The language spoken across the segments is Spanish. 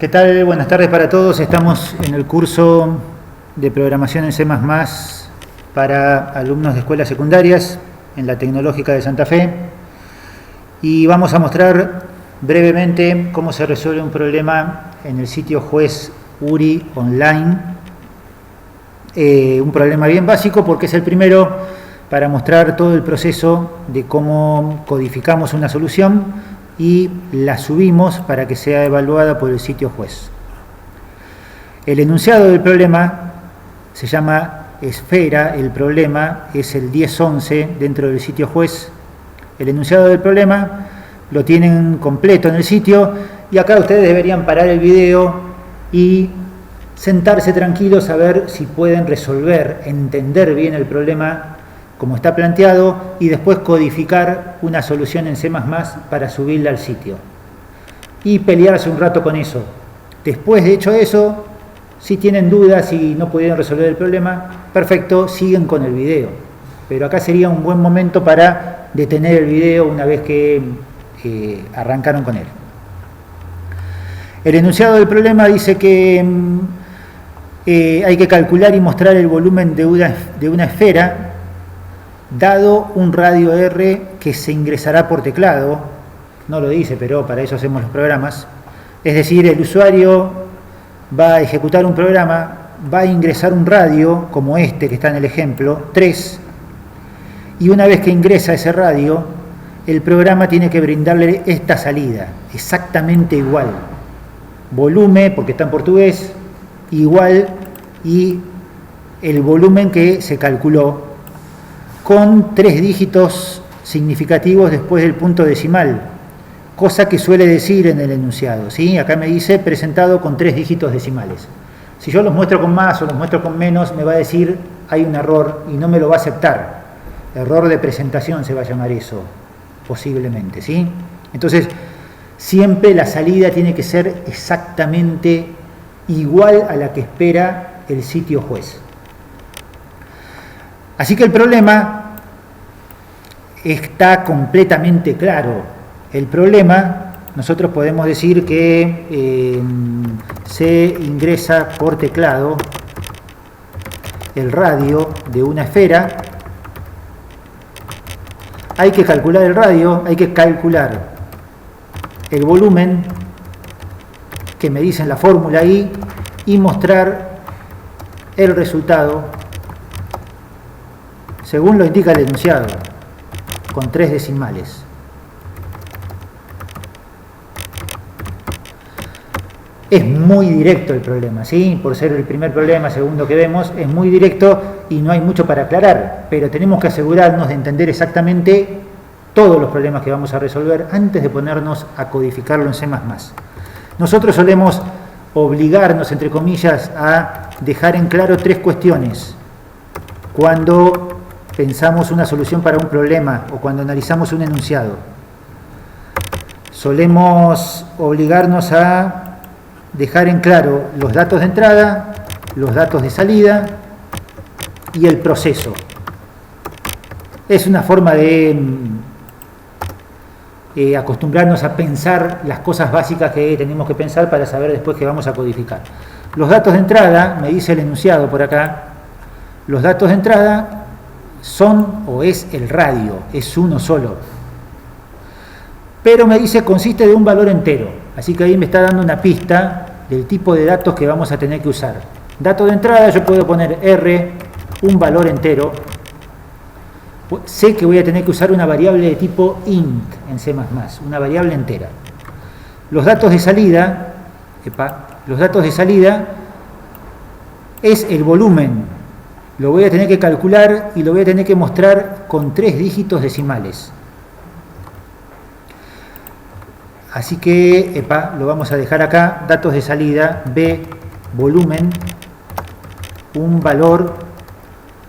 ¿Qué tal? Buenas tardes para todos. Estamos en el curso de programación en C++ para alumnos de escuelas secundarias en la Tecnológica de Santa Fe y vamos a mostrar brevemente cómo se resuelve un problema en el sitio juez URI online. Un problema bien básico porque es el primero para mostrar todo el proceso de cómo codificamos una solución y la subimos para que sea evaluada por el sitio juez. El enunciado del problema se llama esfera, el problema es el 1011 dentro del sitio juez. El enunciado del problema lo tienen completo en el sitio y acá ustedes deberían parar el video y sentarse tranquilos a ver si pueden resolver, entender bien el problema como está planteado y después codificar una solución en C++ para subirla al sitio y pelearse un rato con eso. Después de hecho eso, si tienen dudas y no pudieron resolver el problema, perfecto, siguen con el video, pero acá sería un buen momento para detener el video una vez que arrancaron con él. El enunciado del problema dice que hay que calcular y mostrar el volumen de una esfera dado un radio R que se ingresará por teclado. No lo dice, pero para eso hacemos los programas. Es decir, el usuario va a ejecutar un programa, va a ingresar un radio, como este que está en el ejemplo, 3, y una vez que ingresa ese radio, el programa tiene que brindarle esta salida, exactamente igual. Volumen, porque está en portugués, igual, y el volumen que se calculó, con 3 dígitos significativos después del punto decimal, cosa que suele decir en el enunciado, ¿sí? Acá me dice presentado con 3 dígitos decimales. Si yo los muestro con más o los muestro con menos, me va a decir hay un error y no me lo va a aceptar. Error de presentación se va a llamar eso, posiblemente, ¿sí? Entonces, siempre la salida tiene que ser exactamente igual a la que espera el sitio juez. Así que el problema está completamente claro. El problema, nosotros podemos decir que se ingresa por teclado el radio de una esfera. Hay que calcular el radio, hay que calcular el volumen que me dicen la fórmula ahí y mostrar el resultado según lo indica el enunciado, con 3 decimales. Es muy directo el problema, ¿sí? Por ser el primer problema, segundo que vemos, es muy directo y no hay mucho para aclarar, pero tenemos que asegurarnos de entender exactamente todos los problemas que vamos a resolver antes de ponernos a codificarlo en C++. Nosotros solemos obligarnos, entre comillas, a dejar en claro 3 cuestiones cuando pensamos una solución para un problema o cuando analizamos un enunciado. Solemos obligarnos a dejar en claro los datos de entrada, los datos de salida y el proceso. Es una forma de acostumbrarnos a pensar las cosas básicas que tenemos que pensar para saber después que vamos a codificar. Los datos de entrada, me dice el enunciado por acá, los datos de entrada son o es el radio, es uno solo. Pero me dice consiste de un valor entero, así que ahí me está dando una pista del tipo de datos que vamos a tener que usar. Dato de entrada, yo puedo poner R, un valor entero. Sé que voy a tener que usar una variable de tipo int en C++, una variable entera. Los datos de salida, es el volumen. Lo voy a tener que calcular y lo voy a tener que mostrar con 3 dígitos decimales. Así que, lo vamos a dejar acá. Datos de salida, B, volumen, un valor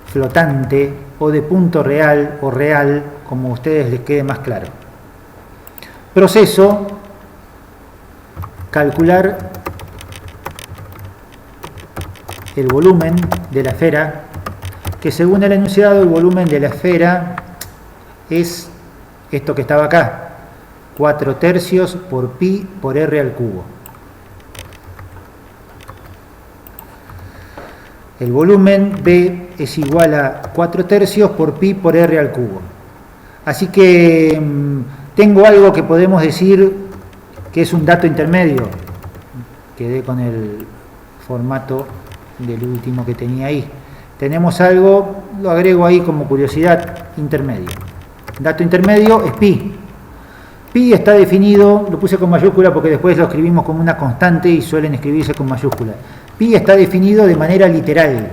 flotante o de punto real o real, como a ustedes les quede más claro. Proceso, calcular el volumen de la esfera, que según el enunciado el volumen de la esfera es esto que estaba acá, 4 tercios por pi por r al cubo. El volumen B es igual a 4/3 por pi por R al cubo. Así que tengo algo que podemos decir que es un dato intermedio. Quedé con el formato del último que tenía ahí. Tenemos algo, lo agrego ahí como curiosidad, intermedio. Dato intermedio es pi. Pi está definido, lo puse con mayúscula porque después lo escribimos como una constante y suelen escribirse con mayúscula. Pi está definido de manera literal.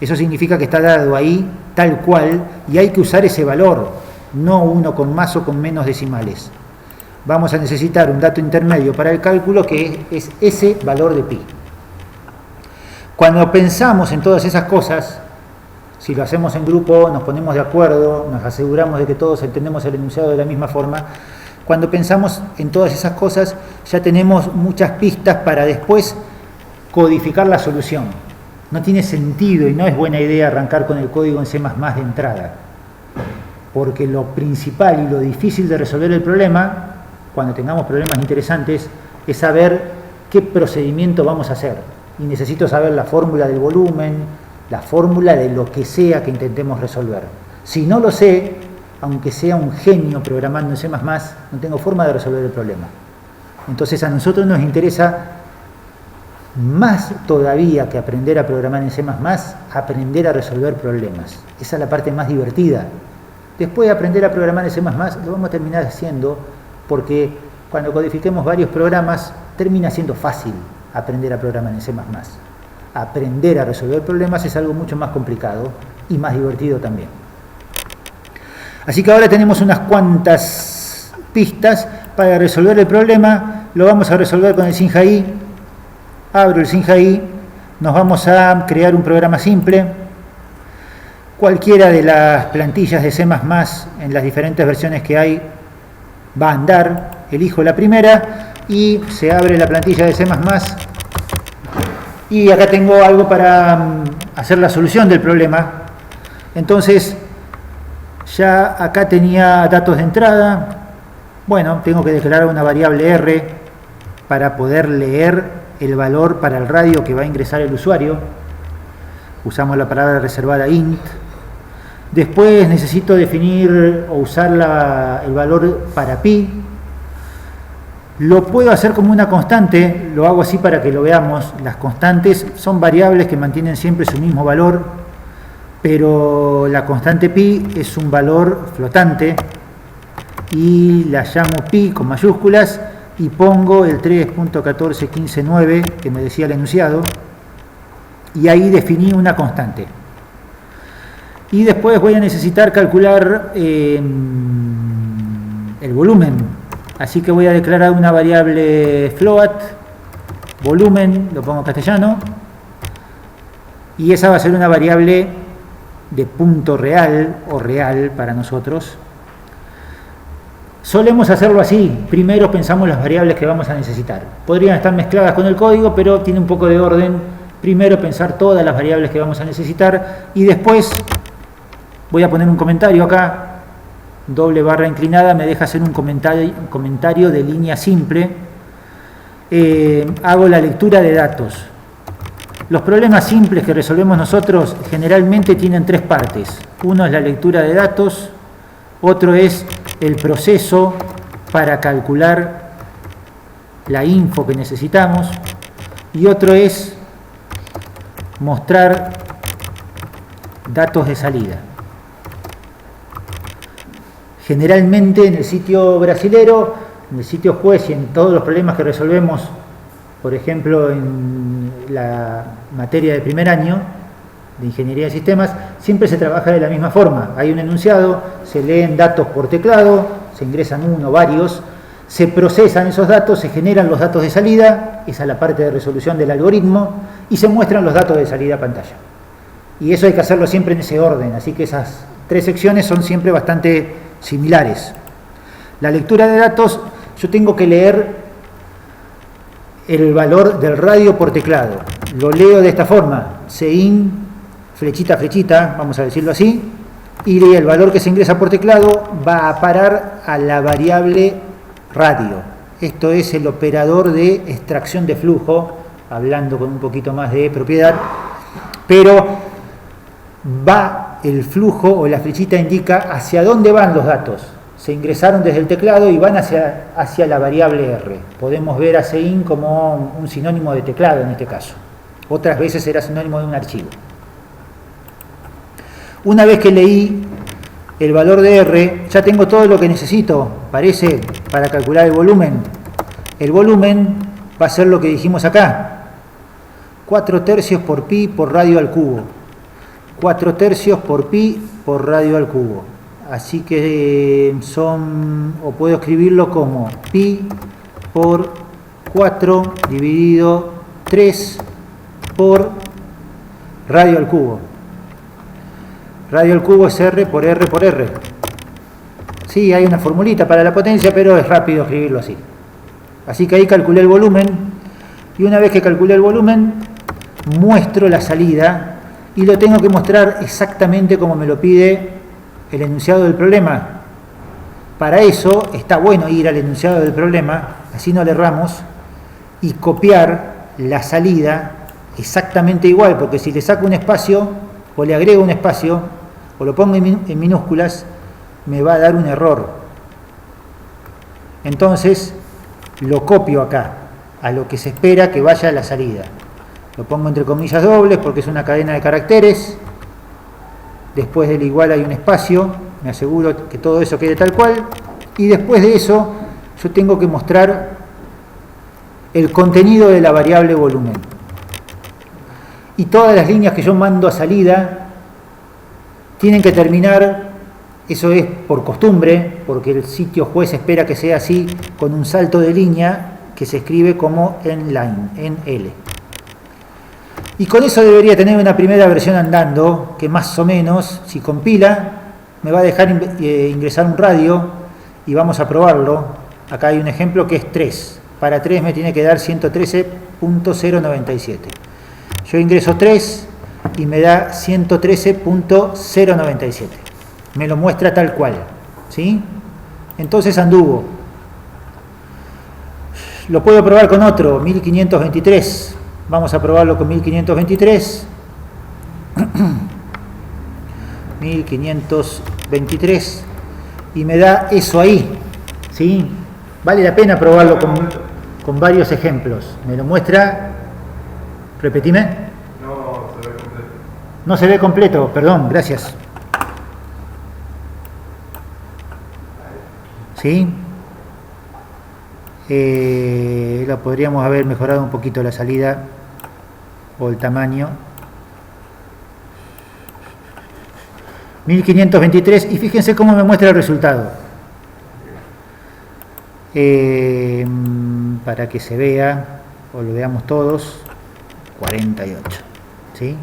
Eso significa que está dado ahí tal cual y hay que usar ese valor, no uno con más o con menos decimales. Vamos a necesitar un dato intermedio para el cálculo que es ese valor de pi. Cuando pensamos en todas esas cosas, si lo hacemos en grupo, nos ponemos de acuerdo, nos aseguramos de que todos entendemos el enunciado de la misma forma. Cuando pensamos en todas esas cosas, ya tenemos muchas pistas para después codificar la solución. No tiene sentido y no es buena idea arrancar con el código en C++ de entrada, porque lo principal y lo difícil de resolver el problema, cuando tengamos problemas interesantes, es saber qué procedimiento vamos a hacer. Y necesito saber la fórmula del volumen, la fórmula de lo que sea que intentemos resolver. Si no lo sé, aunque sea un genio programando en C++, no tengo forma de resolver el problema. Entonces a nosotros nos interesa más todavía que aprender a programar en C++, aprender a resolver problemas. Esa es la parte más divertida. Después de aprender a programar en C++, lo vamos a terminar haciendo porque cuando codifiquemos varios programas, termina siendo fácil aprender a programar en C++. Aprender a resolver problemas es algo mucho más complicado y más divertido también. Así que ahora tenemos unas cuantas pistas para resolver el problema. Lo vamos a resolver con el SINJAI. Abro el SINJAI. Nos vamos a crear un programa simple. Cualquiera de las plantillas de C++ en las diferentes versiones que hay va a andar. Elijo la primera y se abre la plantilla de C++. Y acá tengo algo para hacer la solución del problema. Entonces, ya acá tenía datos de entrada. Bueno, tengo que declarar una variable R para poder leer el valor para el radio que va a ingresar el usuario. Usamos la palabra reservada int. Después necesito definir o usar el valor para pi. Lo puedo hacer como una constante, lo hago así para que lo veamos. Las constantes son variables que mantienen siempre su mismo valor, pero la constante pi es un valor flotante y la llamo pi con mayúsculas y pongo el 3.14159 que me decía el enunciado y ahí definí una constante. Y después voy a necesitar calcular el volumen. Así que voy a declarar una variable float, volumen, lo pongo en castellano, y esa va a ser una variable de punto real o real para nosotros. Solemos hacerlo así, primero pensamos las variables que vamos a necesitar. Podrían estar mezcladas con el código, pero tiene un poco de orden. Primero pensar todas las variables que vamos a necesitar y después voy a poner un comentario acá. Doble barra inclinada me deja hacer un comentario de línea simple. Hago la lectura de datos. Los problemas simples que resolvemos nosotros generalmente tienen tres partes. Uno es la lectura de datos, otro es el proceso para calcular la info que necesitamos y otro es mostrar datos de salida. Generalmente en el sitio brasilero, en el sitio juez y en todos los problemas que resolvemos, por ejemplo en la materia de primer año de Ingeniería de Sistemas, siempre se trabaja de la misma forma. Hay un enunciado, se leen datos por teclado, se ingresan uno, varios, se procesan esos datos, se generan los datos de salida, esa es la parte de resolución del algoritmo, y se muestran los datos de salida a pantalla. Y eso hay que hacerlo siempre en ese orden, así que esas tres secciones son siempre bastante similares. La lectura de datos, yo tengo que leer el valor del radio por teclado. Lo leo de esta forma, cin, flechita, flechita, vamos a decirlo así, y el valor que se ingresa por teclado va a parar a la variable radio. Esto es el operador de extracción de flujo, hablando con un poquito más de propiedad, pero va el flujo o la flechita indica hacia dónde van los datos. Se ingresaron desde el teclado y van hacia la variable R. Podemos ver a CIN como un sinónimo de teclado en este caso. Otras veces será sinónimo de un archivo. Una vez que leí el valor de R, ya tengo todo lo que necesito, parece, para calcular el volumen. El volumen va a ser lo que dijimos acá. 4/3 por pi por radio al cubo. 4/3 por pi por radio al cubo. Así que son, o puedo escribirlo como pi por 4 dividido 3 por radio al cubo. Radio al cubo es R por R por R. Sí, hay una formulita para la potencia, pero es rápido escribirlo así. Así que ahí calculé el volumen, y una vez que calculé el volumen, muestro la salida, y lo tengo que mostrar exactamente como me lo pide el enunciado del problema. Para eso está bueno ir al enunciado del problema, así no le erramos, y copiar la salida exactamente igual, porque si le saco un espacio o le agrego un espacio o lo pongo en minúsculas, me va a dar un error. Entonces lo copio acá a lo que se espera que vaya a la salida. Lo pongo entre comillas dobles porque es una cadena de caracteres. Después del igual hay un espacio, me aseguro que todo eso quede tal cual, y después de eso yo tengo que mostrar el contenido de la variable volumen. Y todas las líneas que yo mando a salida tienen que terminar, eso es por costumbre, porque el sitio juez espera que sea así, con un salto de línea que se escribe como en line, en L. Y con eso debería tener una primera versión andando, que más o menos, si compila, me va a dejar ingresar un radio y vamos a probarlo. Acá hay un ejemplo que es 3. Para 3 me tiene que dar 113.097. Yo ingreso 3 y me da 113.097. Me lo muestra tal cual, ¿sí? Entonces anduvo. Lo puedo probar con otro, 1523. Vamos a probarlo con 1523. 1523. Y me da eso ahí, ¿sí? Vale la pena probarlo con varios ejemplos. Me lo muestra. Repetime. No se ve completo. No se ve completo, perdón, gracias. ¿Sí? La podríamos haber mejorado un poquito la salida o el tamaño. 1523, y fíjense cómo me muestra el resultado. Para que se vea, o lo veamos todos, 48. ¿Sí?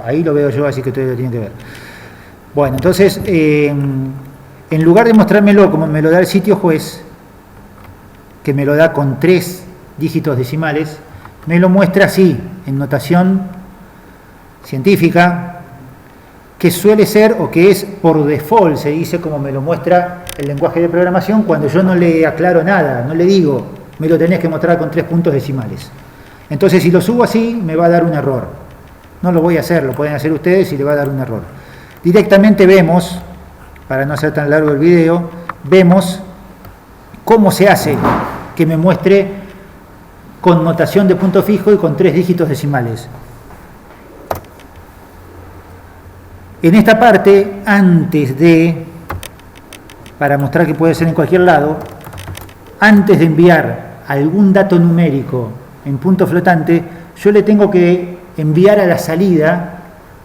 Ahí lo veo yo, así que ustedes lo tienen que ver. Bueno, entonces, en lugar de mostrármelo como me lo da el sitio juez, que me lo da con 3 dígitos decimales, me lo muestra así, en notación científica, que suele ser, o que es por default, se dice, como me lo muestra el lenguaje de programación, cuando yo no le aclaro nada, no le digo, me lo tenés que mostrar con 3 puntos decimales. Entonces, si lo subo así, me va a dar un error. No lo voy a hacer, lo pueden hacer ustedes y le va a dar un error. Directamente vemos, para no hacer tan largo el video, vemos cómo se hace que me muestre con notación de punto fijo y con 3 dígitos decimales. En esta parte, antes de, para mostrar que puede ser en cualquier lado, antes de enviar algún dato numérico en punto flotante, yo le tengo que enviar a la salida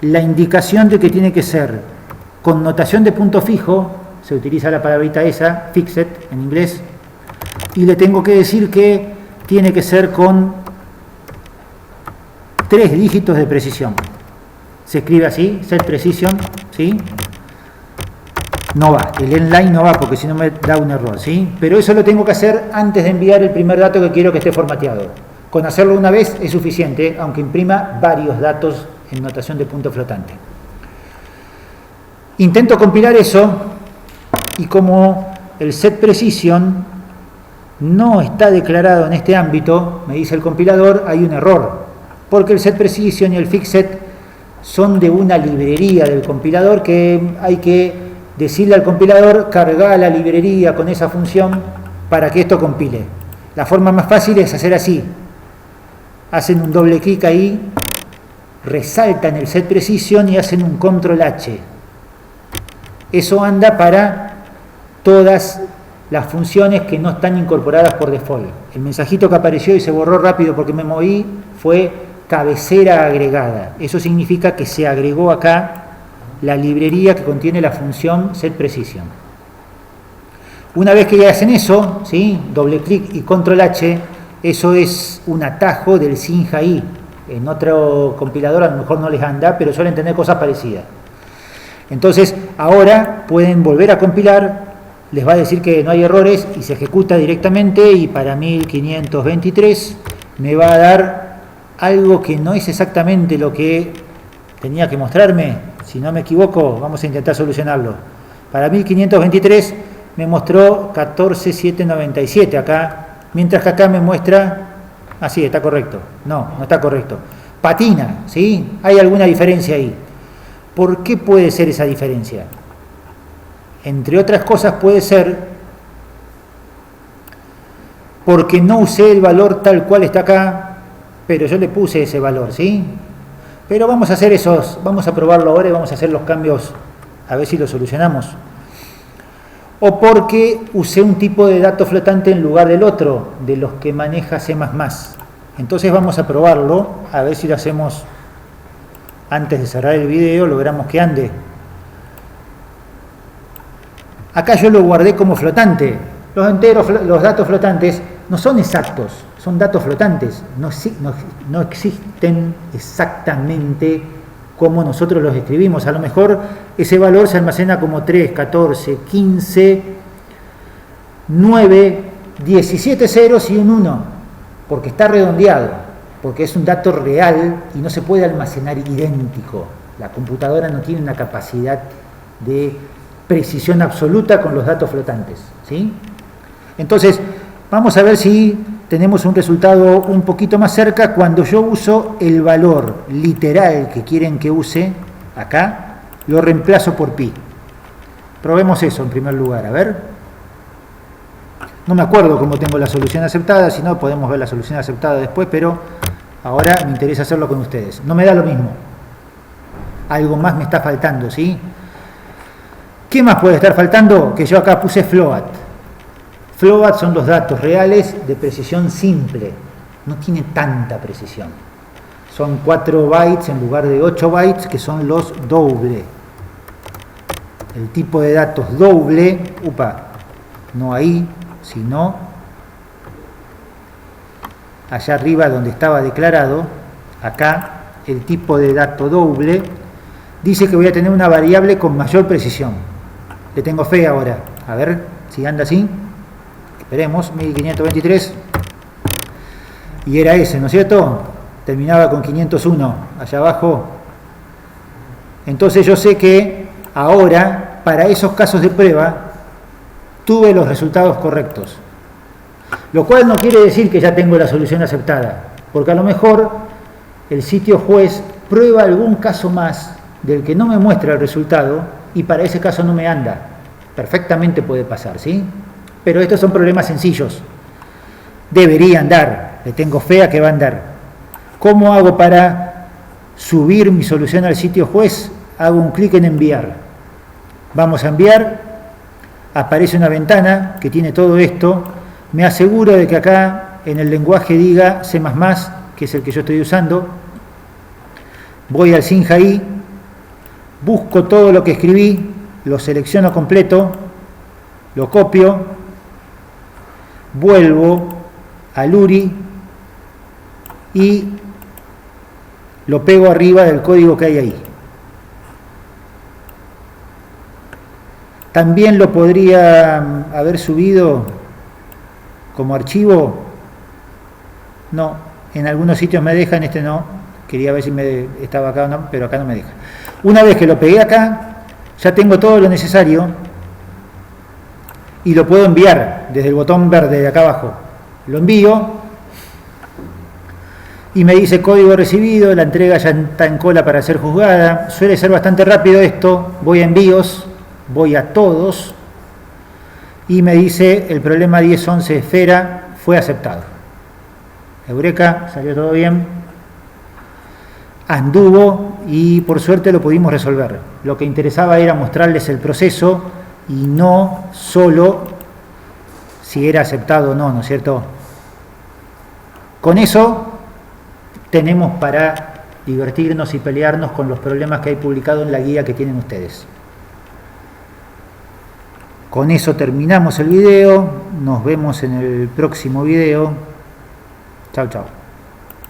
la indicación de que tiene que ser con notación de punto fijo, se utiliza la palabrita esa, fixed en inglés, y le tengo que decir que tiene que ser con 3 dígitos de precisión. Se escribe así, set precision, ¿sí? No va, el endline no va porque si no me da un error, ¿sí? Pero eso lo tengo que hacer antes de enviar el primer dato que quiero que esté formateado. Con hacerlo una vez es suficiente, aunque imprima varios datos en notación de punto flotante. Intento compilar eso y como el set precision no está declarado en este ámbito, me dice el compilador, hay un error. porque el set precision y el fixset son de una librería del compilador que hay que decirle al compilador cargar la librería con esa función para que esto compile. La forma más fácil es hacer así. Hacen un doble clic ahí, resaltan el set precision y hacen un control H. Eso anda para todas las funciones que no están incorporadas por default. El mensajito que apareció y se borró rápido porque me moví fue cabecera agregada. Eso significa que se agregó acá la librería que contiene la función setPrecision. Una vez que ya hacen eso, ¿sí? Doble clic y control H, eso es un atajo del SINJAI. En otro compilador a lo mejor no les anda, pero suelen tener cosas parecidas. Entonces, ahora pueden volver a compilar, les va a decir que no hay errores y se ejecuta directamente, y para 1523 me va a dar algo que no es exactamente lo que tenía que mostrarme. Si no me equivoco, vamos a intentar solucionarlo. Para 1523 me mostró 14.797 acá, mientras que acá me muestra, sí, está correcto. No está correcto. Patina, ¿sí? Hay alguna diferencia ahí. ¿Por qué puede ser esa diferencia? Entre otras cosas puede ser porque no usé el valor tal cual está acá, pero yo le puse ese valor, ¿sí? Pero vamos a hacer vamos a probarlo ahora y vamos a hacer los cambios a ver si lo solucionamos. O porque usé un tipo de dato flotante en lugar del otro, de los que maneja C++. Entonces vamos a probarlo, a ver si lo hacemos antes de cerrar el video, logramos que ande. Acá yo lo guardé como flotante. Los datos flotantes no son exactos, son datos flotantes, no existen exactamente como nosotros los escribimos. A lo mejor ese valor se almacena como 3, 14, 15, 9, 17 ceros y un 1, porque está redondeado, porque es un dato real y no se puede almacenar idéntico. La computadora no tiene una capacidad de precisión absoluta con los datos flotantes, ¿sí? Entonces, vamos a ver si tenemos un resultado un poquito más cerca cuando yo uso el valor literal que quieren que use acá, lo reemplazo por pi. Probemos eso en primer lugar, a ver. No me acuerdo cómo tengo la solución aceptada, si no podemos ver la solución aceptada después, pero ahora me interesa hacerlo con ustedes. No me da lo mismo. Algo más me está faltando, ¿sí? ¿Qué más puede estar faltando? Que yo acá puse float. Float son los datos reales de precisión simple. No tiene tanta precisión. Son 4 bytes en lugar de 8 bytes, que son los doble. El tipo de datos doble, no ahí, sino allá arriba donde estaba declarado, acá, el tipo de dato doble, dice que voy a tener una variable con mayor precisión. Le tengo fe ahora. A ver si anda así. Esperemos, 1523. Y era ese, ¿no es cierto? Terminaba con 501, allá abajo. Entonces yo sé que ahora, para esos casos de prueba, tuve los resultados correctos. Lo cual no quiere decir que ya tengo la solución aceptada, porque a lo mejor el sitio juez prueba algún caso más del que no me muestra el resultado y para ese caso no me anda. Perfectamente puede pasar, ¿sí? Pero estos son problemas sencillos. Debería andar, le tengo fe a que va a andar. ¿Cómo hago para subir mi solución al sitio juez? Hago un clic en enviar. Vamos a enviar, aparece una ventana que tiene todo esto. Me aseguro de que acá en el lenguaje diga C++, que es el que yo estoy usando. Voy al SINJAI, busco todo lo que escribí, lo selecciono completo, lo copio, vuelvo al URI y lo pego arriba del código que hay ahí. También lo podría haber subido como archivo. No, en algunos sitios me deja, en este no. Quería ver si estaba acá o no, pero acá no me deja. Una vez que lo pegué acá, ya tengo todo lo necesario y lo puedo enviar desde el botón verde de acá abajo. Lo envío y me dice código recibido, la entrega ya está en cola para ser juzgada. Suele ser bastante rápido esto, voy a envíos, voy a todos y me dice el problema 1011 esfera fue aceptado. Eureka, salió todo bien, anduvo y por suerte lo pudimos resolver. Lo que interesaba era mostrarles el proceso y no solo si era aceptado o no, ¿no es cierto? Con eso tenemos para divertirnos y pelearnos con los problemas que hay publicado en la guía que tienen ustedes. Con eso terminamos el video, nos vemos en el próximo video. Chao, chao.